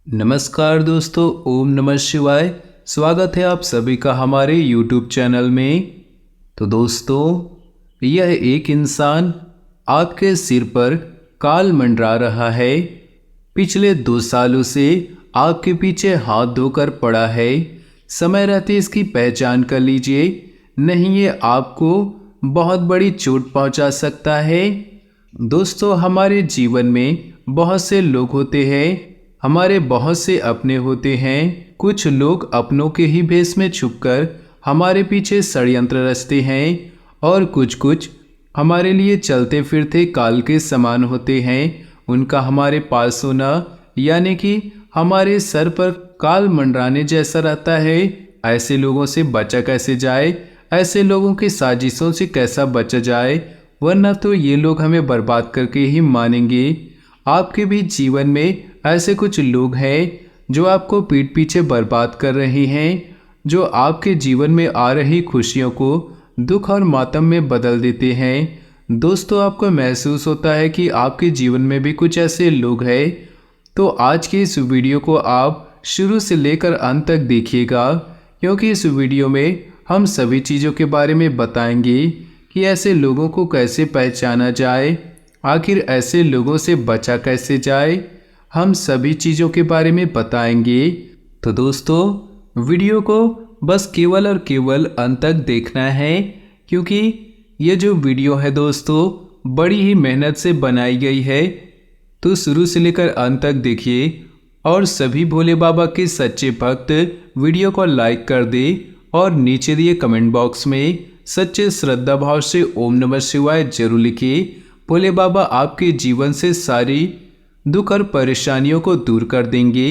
नमस्कार दोस्तों, ओम नमः शिवाय। स्वागत है आप सभी का हमारे YouTube चैनल में। तो दोस्तों, यह एक इंसान आपके सिर पर काल मंडरा रहा है। पिछले 2 सालों से आपके पीछे हाथ धोकर पड़ा है। समय रहते इसकी पहचान कर लीजिए, नहीं ये आपको बहुत बड़ी चोट पहुंचा सकता है। दोस्तों, हमारे जीवन में बहुत से लोग होते हैं, हमारे बहुत से अपने होते हैं। कुछ लोग अपनों के ही भेष में छुपकर हमारे पीछे षड्यंत्र रचते हैं और कुछ कुछ हमारे लिए चलते फिरते काल के समान होते हैं। उनका हमारे पास होना यानी कि हमारे सर पर काल मंडराने जैसा रहता है। ऐसे लोगों से बचा कैसे जाए, ऐसे लोगों की साजिशों से कैसा बचा जाए, वरना तो ये लोग हमें बर्बाद करके ही मानेंगे। आपके भी जीवन में ऐसे कुछ लोग हैं जो आपको पीठ पीछे बर्बाद कर रहे हैं, जो आपके जीवन में आ रही खुशियों को दुख और मातम में बदल देते हैं। दोस्तों, आपको महसूस होता है कि आपके जीवन में भी कुछ ऐसे लोग हैं, तो आज की इस वीडियो को आप शुरू से लेकर अंत तक देखिएगा, क्योंकि इस वीडियो में हम सभी चीज़ों के बारे में बताएंगे कि ऐसे लोगों को कैसे पहचाना जाए, आखिर ऐसे लोगों से बचा कैसे जाए, हम सभी चीज़ों के बारे में बताएंगे। तो दोस्तों, वीडियो को बस केवल और केवल अंत तक देखना है, क्योंकि ये जो वीडियो है दोस्तों बड़ी ही मेहनत से बनाई गई है। तो शुरू से लेकर अंत तक देखिए और सभी भोले बाबा के सच्चे भक्त वीडियो को लाइक कर दे और नीचे दिए कमेंट बॉक्स में सच्चे श्रद्धा भाव से ओम नमः शिवाय जरूर लिखिए। भोले बाबा आपके जीवन से सारी दुख और परेशानियों को दूर कर देंगे।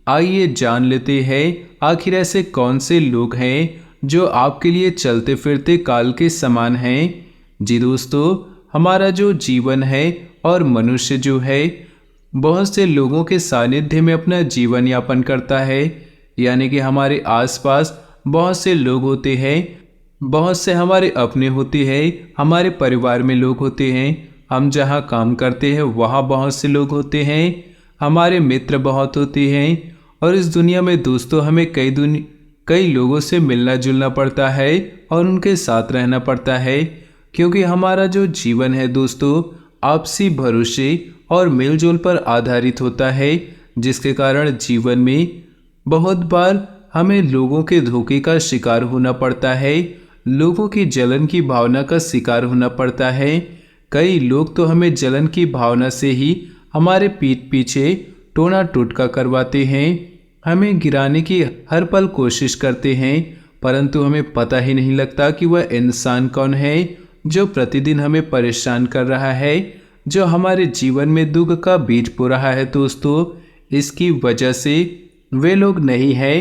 आइए जान लेते हैं आखिर ऐसे कौन से लोग हैं जो आपके लिए चलते फिरते काल के समान हैं। जी दोस्तों, हमारा जो जीवन है और मनुष्य जो है बहुत से लोगों के सानिध्य में अपना जीवन यापन करता है, यानी कि हमारे आसपास बहुत से लोग होते हैं, बहुत से हमारे अपने होते हैं, हमारे परिवार में लोग होते हैं, हम जहाँ काम करते हैं वहाँ बहुत से लोग होते हैं, हमारे मित्र बहुत होते हैं। और इस दुनिया में दोस्तों हमें कई लोगों से मिलना जुलना पड़ता है और उनके साथ रहना पड़ता है, क्योंकि हमारा जो जीवन है दोस्तों आपसी भरोसे और मेलजोल पर आधारित होता है, जिसके कारण जीवन में बहुत बार हमें लोगों के धोखे का शिकार होना पड़ता है, लोगों की जलन की भावना का शिकार होना पड़ता है। कई लोग तो हमें जलन की भावना से ही हमारे पीठ पीछे टोना टोटका करवाते हैं, हमें गिराने की हर पल कोशिश करते हैं, परंतु हमें पता ही नहीं लगता कि वह इंसान कौन है जो प्रतिदिन हमें परेशान कर रहा है, जो हमारे जीवन में दुख का बीज बो रहा है। दोस्तों, इसकी वजह से वे लोग नहीं है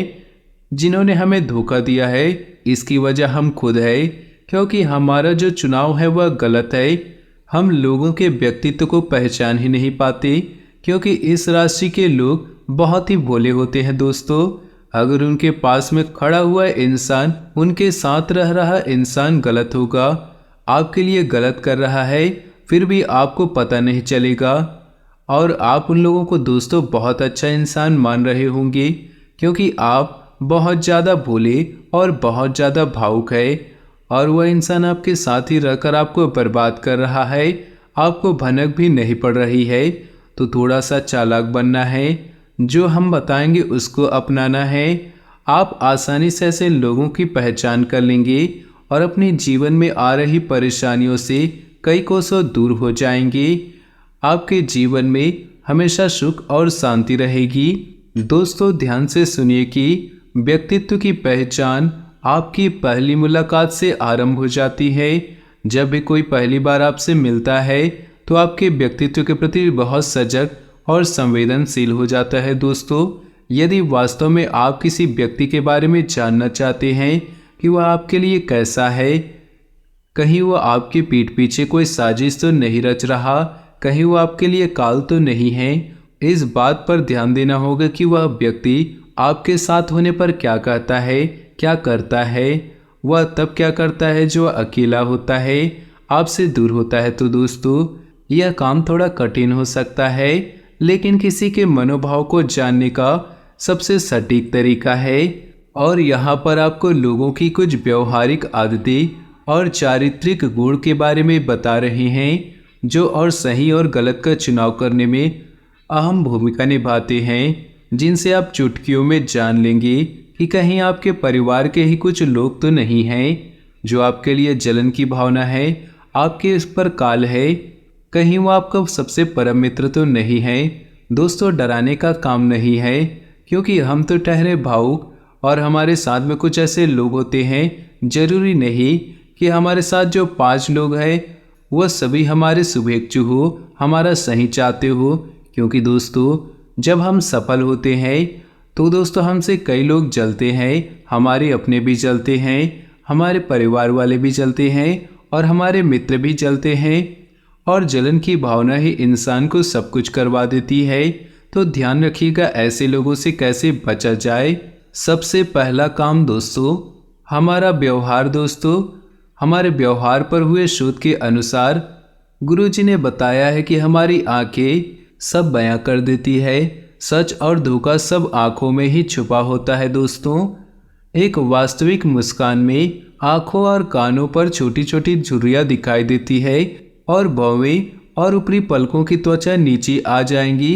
जिन्होंने हमें धोखा दिया है, इसकी वजह हम खुद है, क्योंकि हमारा जो चुनाव है वह गलत है। हम लोगों के व्यक्तित्व को पहचान ही नहीं पाते, क्योंकि इस राशि के लोग बहुत ही भोले होते हैं। दोस्तों, अगर उनके पास में खड़ा हुआ इंसान उनके साथ रह रहा इंसान गलत होगा, आपके लिए गलत कर रहा है, फिर भी आपको पता नहीं चलेगा और आप उन लोगों को दोस्तों बहुत अच्छा इंसान मान रहे होंगे, क्योंकि आप बहुत ज़्यादा भोले और बहुत ज़्यादा भावुक है और वह इंसान आपके साथ ही रहकर आपको बर्बाद कर रहा है, आपको भनक भी नहीं पड़ रही है। तो थोड़ा सा चालाक बनना है, जो हम बताएंगे उसको अपनाना है। आप आसानी से ऐसे लोगों की पहचान कर लेंगे और अपने जीवन में आ रही परेशानियों से कई कोसों दूर हो जाएंगे। आपके जीवन में हमेशा सुख और शांति रहेगी। दोस्तों, ध्यान से सुनिए कि व्यक्तित्व की पहचान आपकी पहली मुलाकात से आरंभ हो जाती है। जब भी कोई पहली बार आपसे मिलता है तो आपके व्यक्तित्व के प्रति बहुत सजग और संवेदनशील हो जाता है। दोस्तों, यदि वास्तव में आप किसी व्यक्ति के बारे में जानना चाहते हैं कि वह आपके लिए कैसा है, कहीं वह आपके पीठ पीछे कोई साजिश तो नहीं रच रहा, कहीं वो आपके लिए काल तो नहीं है, इस बात पर ध्यान देना होगा कि वह व्यक्ति आपके साथ होने पर क्या कहता है, क्या करता है। वह तब क्या करता है जो अकेला होता है, आपसे दूर होता है। तो दोस्तों, यह काम थोड़ा कठिन हो सकता है, लेकिन किसी के मनोभाव को जानने का सबसे सटीक तरीका है। और यहाँ पर आपको लोगों की कुछ व्यवहारिक आदतें और चारित्रिक गुण के बारे में बता रहे हैं जो और सही और गलत का चुनाव करने में अहम भूमिका निभाते हैं, जिनसे आप चुटकियों में जान लेंगे कि कहीं आपके परिवार के ही कुछ लोग तो नहीं हैं जो आपके लिए जलन की भावना है, आपके इस पर काल है, कहीं वो आपका सबसे परम मित्र तो नहीं है। दोस्तों, डराने का काम नहीं है, क्योंकि हम तो ठहरे भावुक और हमारे साथ में कुछ ऐसे लोग होते हैं। जरूरी नहीं कि हमारे साथ जो 5 लोग हैं वह सभी हमारे शुभेच्छु हो, हमारा सही चाहते हो, क्योंकि दोस्तों जब हम सफल होते हैं तो दोस्तों हमसे कई लोग जलते हैं, हमारे अपने भी जलते हैं, हमारे परिवार वाले भी जलते हैं और हमारे मित्र भी जलते हैं। और जलन की भावना ही इंसान को सब कुछ करवा देती है। तो ध्यान रखिएगा ऐसे लोगों से कैसे बचा जाए। सबसे पहला काम दोस्तों, हमारा व्यवहार। दोस्तों, हमारे व्यवहार पर हुए शोध के अनुसार गुरुजी ने बताया है कि हमारी आंखें सब बयां कर देती है। सच और धोखा सब आंखों में ही छुपा होता है। दोस्तों, एक वास्तविक मुस्कान में आंखों और कानों पर छोटी छोटी झुर्रियां दिखाई देती है और भौवें और ऊपरी पलकों की त्वचा नीचे आ जाएंगी।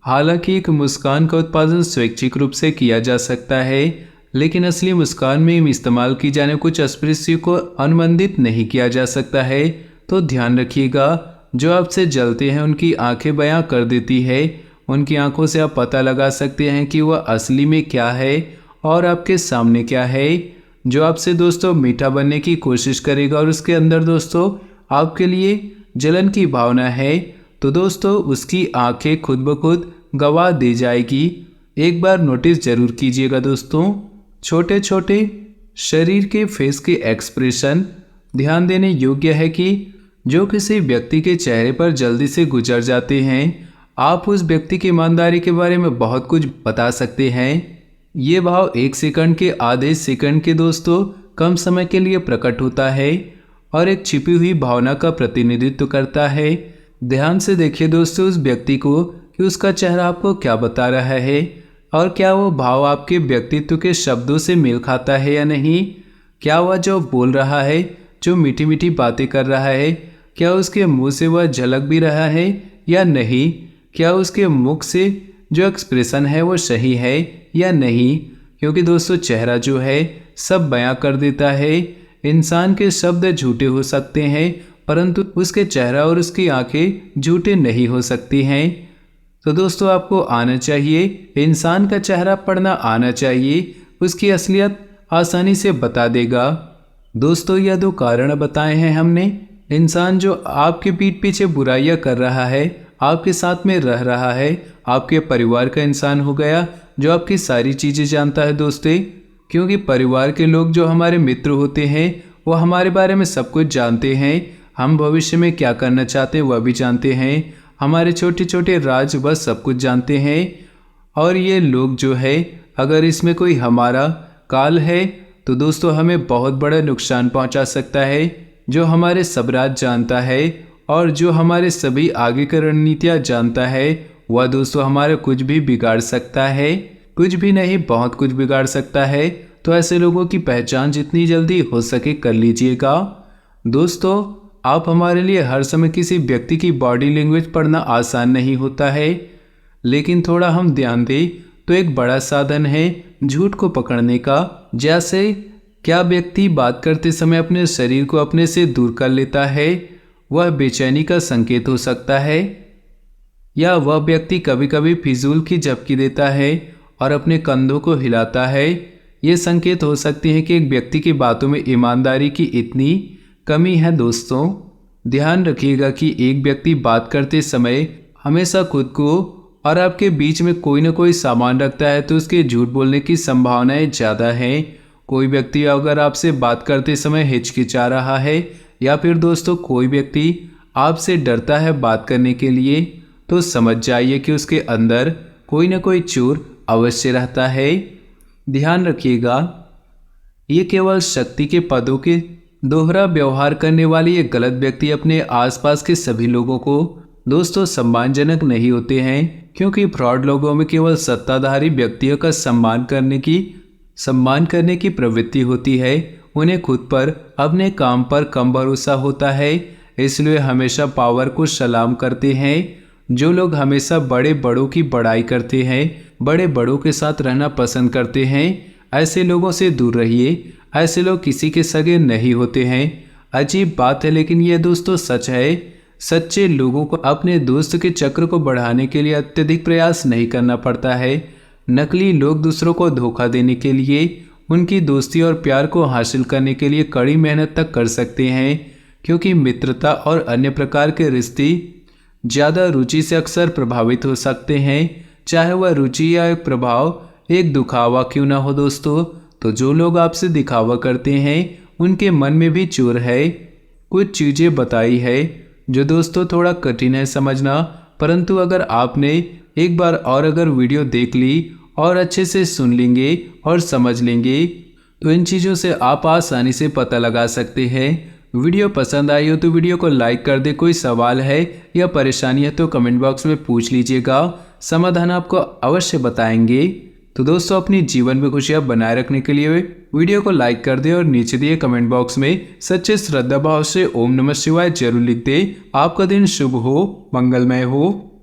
हालांकि एक मुस्कान का उत्पादन स्वैच्छिक रूप से किया जा सकता है, लेकिन असली मुस्कान में इस्तेमाल की जाने कुछ एक्सप्रेसिव को अनुबंधित नहीं किया जा सकता है। तो ध्यान रखिएगा, जो आपसे जलते हैं उनकी आंखें बयां कर देती है। उनकी आंखों से आप पता लगा सकते हैं कि वह असली में क्या है और आपके सामने क्या है। जो आपसे दोस्तों मीठा बनने की कोशिश करेगा और उसके अंदर दोस्तों आपके लिए जलन की भावना है, तो दोस्तों उसकी आंखें खुद ब खुद गवाह दे जाएगी। एक बार नोटिस जरूर कीजिएगा दोस्तों, छोटे छोटे शरीर के फेस के एक्सप्रेशन ध्यान देने योग्य है कि जो किसी व्यक्ति के चेहरे पर जल्दी से गुजर जाते हैं। आप उस व्यक्ति की ईमानदारी के बारे में बहुत कुछ बता सकते हैं। ये भाव 1 सेकंड के आधे सेकंड के दोस्तों कम समय के लिए प्रकट होता है और एक छिपी हुई भावना का प्रतिनिधित्व करता है। ध्यान से देखिए दोस्तों उस व्यक्ति को कि उसका चेहरा आपको क्या बता रहा है और क्या वो भाव आपके व्यक्तित्व के शब्दों से मेल खाता है या नहीं। क्या वह जो बोल रहा है, जो मीठी मीठी बातें कर रहा है, क्या उसके मुंह से वह झलक भी रहा है या नहीं। क्या उसके मुख से जो एक्सप्रेशन है वो सही है या नहीं। क्योंकि दोस्तों चेहरा जो है सब बयां कर देता है। इंसान के शब्द झूठे हो सकते हैं, परंतु उसके चेहरा और उसकी आंखें झूठे नहीं हो सकती हैं। तो दोस्तों आपको आना चाहिए, इंसान का चेहरा पढ़ना आना चाहिए, उसकी असलियत आसानी से बता देगा। दोस्तों यह 2 कारण बताए हैं हमने। इंसान जो आपके पीठ पीछे बुराइयां कर रहा है, आपके साथ में रह रहा है, आपके परिवार का इंसान हो गया जो आपकी सारी चीज़ें जानता है दोस्तों। क्योंकि परिवार के लोग जो हमारे मित्र होते हैं वो हमारे बारे में सब कुछ जानते हैं। हम भविष्य में क्या करना चाहते हैं वह भी जानते हैं। हमारे छोटे छोटे राज वह सब कुछ जानते हैं। और ये लोग जो है अगर इसमें कोई हमारा काल है तो दोस्तों हमें बहुत बड़ा नुकसान पहुंचा सकता है। जो हमारे सब राज जानता है और जो हमारे सभी आगे की रणनीतियाँ जानता है वह दोस्तों हमारे कुछ भी बिगाड़ सकता है। कुछ भी नहीं, बहुत कुछ बिगाड़ सकता है। तो ऐसे लोगों की पहचान जितनी जल्दी हो सके कर लीजिएगा। दोस्तों आप हमारे लिए हर समय किसी व्यक्ति की बॉडी लैंग्वेज पढ़ना आसान नहीं होता है, लेकिन थोड़ा हम ध्यान दें तो एक बड़ा साधन है झूठ को पकड़ने का। जैसे क्या व्यक्ति बात करते समय अपने शरीर को अपने से दूर कर लेता है, वह बेचैनी का संकेत हो सकता है। या वह व्यक्ति कभी कभी फिजूल की झपकी देता है और अपने कंधों को हिलाता है। ये संकेत हो सकते हैं कि एक व्यक्ति की बातों में ईमानदारी की इतनी कमी है। दोस्तों ध्यान रखिएगा कि एक व्यक्ति बात करते समय हमेशा खुद को और आपके बीच में कोई ना कोई सामान रखता है तो उसके झूठ बोलने की संभावनाएं ज़्यादा हैं। कोई व्यक्ति अगर आपसे बात करते समय हिचकिचा रहा है या फिर दोस्तों कोई व्यक्ति आपसे डरता है बात करने के लिए, तो समझ जाइए कि उसके अंदर कोई ना कोई चोर अवश्य रहता है। ध्यान रखिएगा ये केवल शक्ति के पदों के दोहरा व्यवहार करने वाली ये गलत व्यक्ति अपने आसपास के सभी लोगों को दोस्तों सम्मानजनक नहीं होते हैं, क्योंकि फ्रॉड लोगों में केवल सत्ताधारी व्यक्तियों का सम्मान करने की प्रवृत्ति होती है। उन्हें खुद पर, अपने काम पर कम भरोसा होता है, इसलिए हमेशा पावर को सलाम करते हैं। जो लोग हमेशा बड़े बड़ों की बड़ाई करते हैं, बड़े बड़ों के साथ रहना पसंद करते हैं, ऐसे लोगों से दूर रहिए। ऐसे लोग किसी के सगे नहीं होते हैं। अजीब बात है, लेकिन यह दोस्तों सच है। सच्चे लोगों को अपने दोस्त के चक्र को बढ़ाने के लिए अत्यधिक प्रयास नहीं करना पड़ता है। नकली लोग दूसरों को धोखा देने के लिए, उनकी दोस्ती और प्यार को हासिल करने के लिए कड़ी मेहनत तक कर सकते हैं, क्योंकि मित्रता और अन्य प्रकार के रिश्ते ज़्यादा रुचि से अक्सर प्रभावित हो सकते हैं, चाहे वह रुचि या एक प्रभाव एक दिखावा क्यों ना हो दोस्तों। तो जो लोग आपसे दिखावा करते हैं, उनके मन में भी चोर है। कुछ चीज़ें बताई है जो दोस्तों थोड़ा कठिन है समझना, परंतु अगर आपने एक बार और अगर वीडियो देख ली और अच्छे से सुन लेंगे और समझ लेंगे, तो इन चीज़ों से आप आसानी से पता लगा सकते हैं। वीडियो पसंद आई हो तो वीडियो को लाइक कर दे। कोई सवाल है या परेशानी है तो कमेंट बॉक्स में पूछ लीजिएगा, समाधान आपको अवश्य बताएंगे। तो दोस्तों, अपनी जीवन में खुशियाँ बनाए रखने के लिए वीडियो को लाइक कर दे और नीचे दिए कमेंट बॉक्स में सच्चे श्रद्धा भाव से ओम नमः शिवाय जरूर लिख दे। आपका दिन शुभ हो, मंगलमय हो।